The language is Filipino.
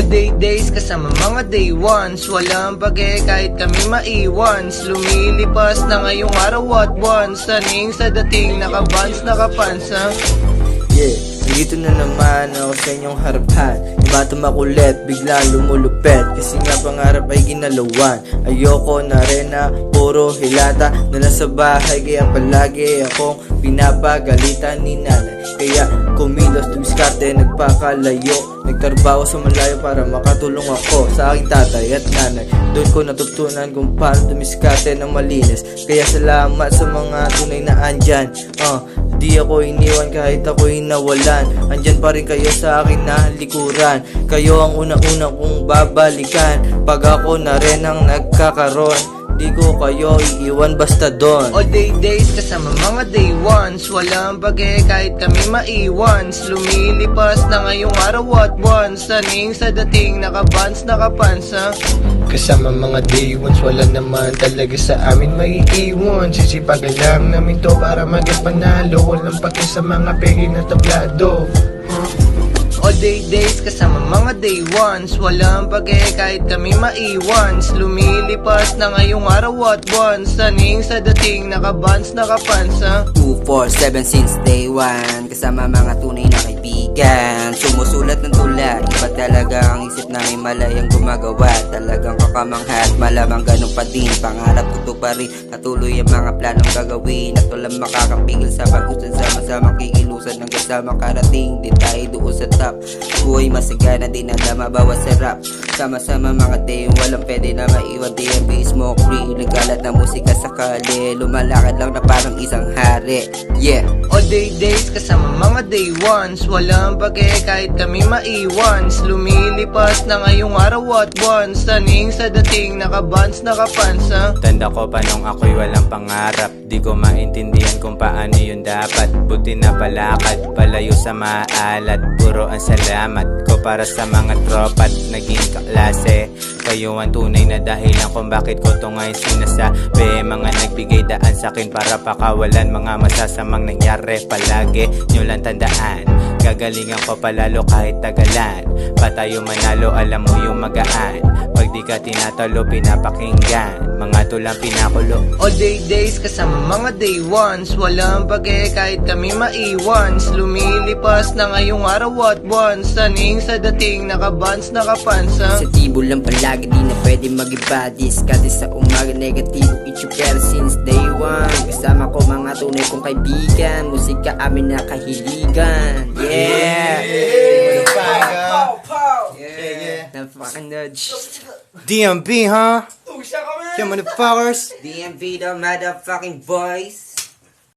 day days kasama mga day ones, walang bage kahit kami maiwans. Lumilipas na ngayong araw at once, saning sa dating nakabans nakapansa. Yeah, dito na naman ako sa inyong harapan. Yung bata makulit, bigla lumulupet. Kasi nga pangarap ay ginalawan. Ayoko na rin na puro hilata na nasa bahay. Kaya palagi akong pinapagalitan ni nanay. Kaya kumilos dumiskarte, nagpakalayo. Nagtrabaho sa malayo para makatulong ako sa aking tatay at nanay. Doon ko natutunan kung paano dumiskarte ng malinis. Kaya salamat sa mga tunay na andyan. Di ako iniwan kahit ako'y nawalan. Andyan pa rin kayo sa akin na likuran. Kayo ang una-una kong babalikan. Pag ako na rin ang nagkakaroon, di ko kayo iiwan basta doon. All day days kasama mga day ones, walang bage kahit kami maiwans. Lumilipas na ngayong araw at once, saning sa dating nakabans nakapansa. Kasama mga day ones, wala naman talaga sa amin maiiwan. Sisipagan lang namin to para maging panalo. Walang pake sa mga pegi na tablado. All day days kasama mga day ones, walang bage kahit kami maiwans. Lumilipas na ngayong araw at once, saning sa dating nakabans nakapansa. 247 since day one, kasama mga tunay na kaibigan. Sumusulat ng tula, iba talaga ang isip namin, malayang gumagawa. Talagang kakamangha at malamang ganun pa din. Pangarap tutuparin, patuloy ang mga planong gagawin. At walang makakapigil sa pag-usad, sama-samang kikilusan hanggang sa makarating. Di tayo doon sa top, buhay masigana, di na mabawas sa rap. Sama-sama mga tayong walang pwede na maiwan. DMB smoke free, nagkalat na musika sa kali. Lumalakad lang na parang isang hari. Yeah. All day days kasama mga day ones, walang bage kahit kami maiwans. Lumilipas na ngayong araw at once, saning sa dating nakabans nakapansa. Tanda ko pa nung ako'y walang pangarap, di ko maintindihan kung paano yun dapat. Buti na palakad, palayo sa maalat. Puro ang salamat ko para sa mga tropa't naging kaklase. Kayo ang tunay na dahilan kung bakit ko to ngayon sinasabi. Mga nagbigay daan sa akin para pakawalan mga masasamang nangyari. Palagi nyo lang tandaan, gagalingan ko palalo kahit tagalan. Pa tayo manalo, alam mo yung magaan. Pag di ka tinatalo, pinapakinggan. Mga tulang pinakulo. All day days kasama mga day ones, walang bage kahit kami maiwans. Lumilipas na ngayong araw at once, saning sa dating nakabans nakapansa. Sensitibo lang palagi, di na pwede mag-iba. Diskarte sa umaga, negatibo itsupera since day one. Kasama ko mga tunay kong kaibigan, musika amin na kahiligan. Yeah! The fucking nudge. DMB, huh? Yeah, motherfuckers. DMV the motherfucking voice.